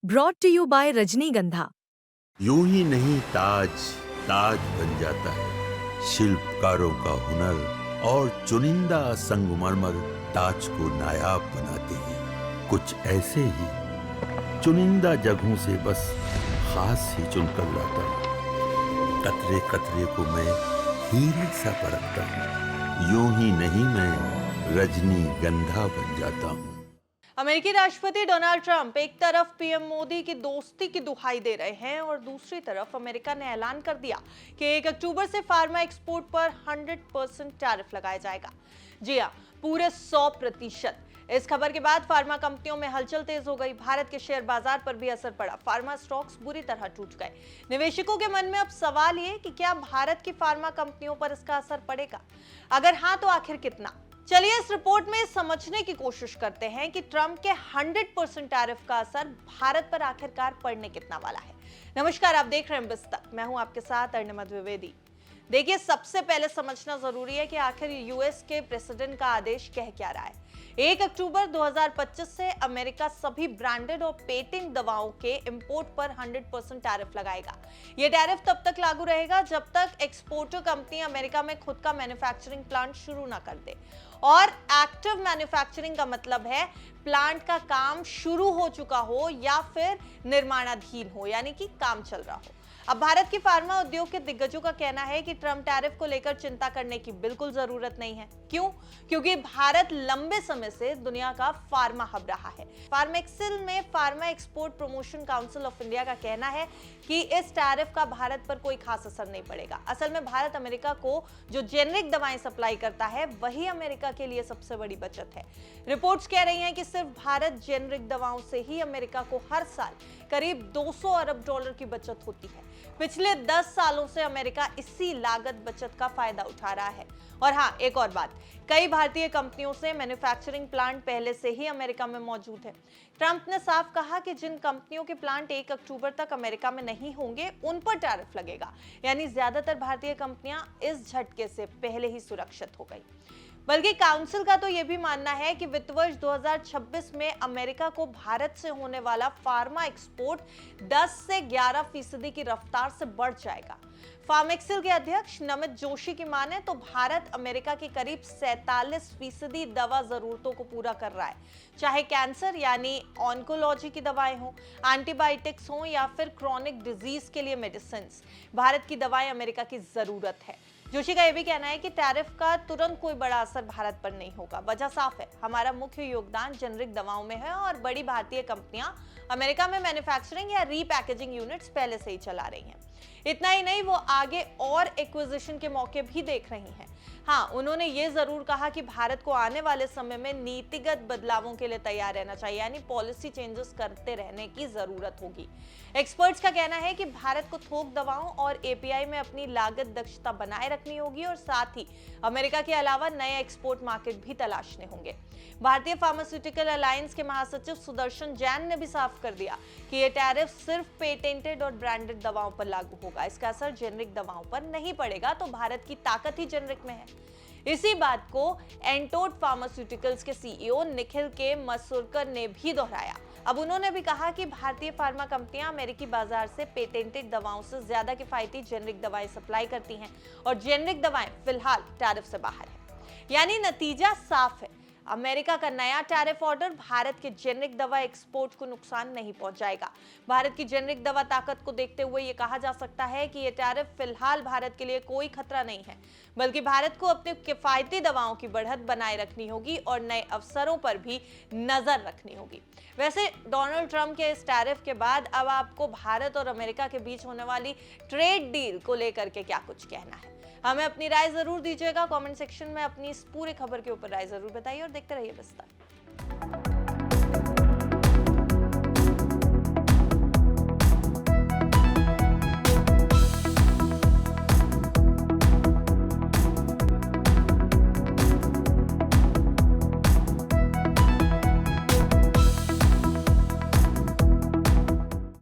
Brought to you bye रजनीगंधा। यूं ही नहीं ताज ताज बन जाता है, शिल्पकारों का हुनर और चुनिंदा संगमरमर ताज को नायाब बनाते हैं। कुछ ऐसे ही चुनिंदा जगहों से बस खास ही चुनकर लाता हूँ। कतरे कतरे को मैं हीरे सा परखता हूँ। यूं ही नहीं मैं रजनीगंधा बन जाता हूँ। अमेरिकी राष्ट्रपति डोनाल्ड ट्रंप एक तरफ पीएम मोदी की दोस्ती की दुहाई दे रहे हैं और दूसरी तरफ अमेरिका ने ऐलान कर दिया कि 1 अक्टूबर से फार्मा एक्सपोर्ट पर 100% टैरिफ लगाया जाएगा। जी हां, पूरे 100%। इस खबर के बाद फार्मा कंपनियों में हलचल तेज हो गई। भारत के शेयर बाजार पर भी असर पड़ा। फार्मा स्टॉक्स बुरी तरह टूट गए। निवेशकों के मन में अब सवाल ये कि क्या भारत की फार्मा कंपनियों पर इसका असर पड़ेगा? अगर हाँ, तो आखिर कितना? चलिए इस रिपोर्ट में समझने की कोशिश करते हैं कि ट्रंप के 100% टैरिफ का असर भारत पर आखिरकार पड़ने कितना वाला है। नमस्कार, आप देख रहे हैं बिस्तक। मैं हूं आपके साथ अर्णिमा द्विवेदी। देखिए, सबसे पहले समझना जरूरी है कि आखिर यूएस के प्रेसिडेंट का आदेश कह क्या रहा है। 1 अक्टूबर 2025 से अमेरिका सभी ब्रांडेड और पेटेंट दवाओं के इंपोर्ट पर 100% टैरिफ लगाएगा। यह टैरिफ तब तक लागू रहेगा जब तक एक्सपोर्टर कंपनी अमेरिका में खुद का मैन्युफैक्चरिंग प्लांट शुरू ना कर दे। और एक्टिव मैन्युफैक्चरिंग का मतलब है प्लांट का काम शुरू हो चुका हो या फिर निर्माणाधीन हो, यानी कि काम चल रहा हो। अब भारत की फार्मा उद्योग के दिग्गजों का कहना है कि ट्रंप टैरिफ को लेकर चिंता करने की बिल्कुल जरूरत नहीं है। क्यों? क्योंकि भारत लंबे समय से दुनिया का फार्मा हब रहा है। फार्मेक्सिल में pharma export promotion council of India का कहना है कि इस टैरिफ का भारत पर कोई खास असर नहीं पड़ेगा। असल में भारत अमेरिका को जो जेनरिक दवाएं सप्लाई करता है, वही अमेरिका के लिए सबसे बड़ी बचत है। रिपोर्ट्स कह रही हैं कि सिर्फ भारत जेनरिक दवाओं से ही अमेरिका को हर साल करीब 200 अरब डॉलर की बचत होती है। पिछले 10 सालों से अमेरिका इसी लागत बचत का फायदा उठा रहा है। और हाँ, एक और बात, कई भारतीय कंपनियों से मैन्युफैक्चरिंग प्लांट पहले से ही अमेरिका में मौजूद है। ट्रंप ने साफ कहा कि जिन कंपनियों के प्लांट 1 अक्टूबर तक अमेरिका में नहीं होंगे, उन पर टैरिफ लगेगा। यानी ज्यादातर भारतीय कंपनियां इस झटके से पहले ही सुरक्षित हो गई। बल्कि काउंसिल का तो यह भी मानना है कि वित्त वर्ष 2026 में अमेरिका को भारत से होने वाला फार्मा एक्सपोर्ट 10 से 11% की रफ्तार से बढ़ जाएगा। फार्मेक्सिल के अध्यक्ष नमित जोशी की माने तो भारत अमेरिका की करीब 47% दवा जरूरतों को पूरा कर रहा है, चाहे कैंसर यानी ऑन्कोलॉजी की दवाएं हो, एंटीबायोटिक्स हो या फिर क्रॉनिक डिजीज के लिए मेडिसिन। भारत की दवाएं अमेरिका की जरूरत है। जोशी का यह भी कहना है कि टैरिफ का तुरंत कोई बड़ा असर भारत पर नहीं होगा। वजह साफ है, हमारा मुख्य योगदान जेनरिक दवाओं में है और बड़ी भारतीय कंपनियां अमेरिका में मैन्युफैक्चरिंग या रीपैकेजिंग यूनिट्स पहले से ही चला रही हैं। इतना ही नहीं, वो आगे और एक्विजिशन के मौके भी देख रही हैं। हाँ, उन्होंने ये जरूर कहा कि भारत को आने वाले समय में नीतिगत बदलावों के लिए तैयार रहना चाहिए, यानी पॉलिसी चेंजेस करते रहने की जरूरत होगी। एक्सपर्ट्स का कहना है कि भारत को थोक दवाओं और एपीआई में अपनी लागत दक्षता बनाए रखनी होगी और साथ ही अमेरिका के अलावा नए एक्सपोर्ट मार्केट भी तलाशने होंगे। भारतीय फार्मास्यूटिकल अलायंस के महासचिव सुदर्शन जैन ने भी साफ कर दिया कि यह टैरिफ सिर्फ पेटेंटेड और ब्रांडेड दवाओं पर लागू होगा। इसका असर जेनरिक दवाओं पर नहीं पड़ेगा, तो भारत की ताकत ही जेनरिक में है। इसी बात को एंटोड फार्मास्यूटिकल्स के सीईओ निखिल के मसूरकर ने भी दोहराया। अब उन्होंने भी कहा कि भारतीय फार्मा कंपनियां अमेरिकी बाजार से पेटेंटेड दवाओं से ज्यादा किफायती जेनरिक दवाएं सप्लाई करती हैं और जेनरिक दवाएं फिलहाल टैरिफ से बाहर है। यानी नतीजा साफ है, अमेरिका का नया टैरिफ ऑर्डर भारत के जेनरिक दवा एक्सपोर्ट को नुकसान नहीं पहुंचाएगा। भारत की जेनरिक दवा ताकत को देखते हुए यह कहा जा सकता है कि यह टैरिफ फिलहाल भारत के लिए कोई खतरा नहीं है, बल्कि भारत को अपनी किफायती दवाओं की बढ़त बनाए रखनी होगी और नए अवसरों पर भी नजर रखनी होगी। वैसे डोनाल्ड ट्रंप के इस टैरिफ के बाद अब आपको भारत और अमेरिका के बीच होने वाली ट्रेड डील को लेकर के क्या कुछ कहना है? हमें अपनी राय जरूर दीजिएगा कमेंट सेक्शन में। अपनी इस पूरे खबर के ऊपर राय जरूर बताइए और देखते रहिए बिस्तर।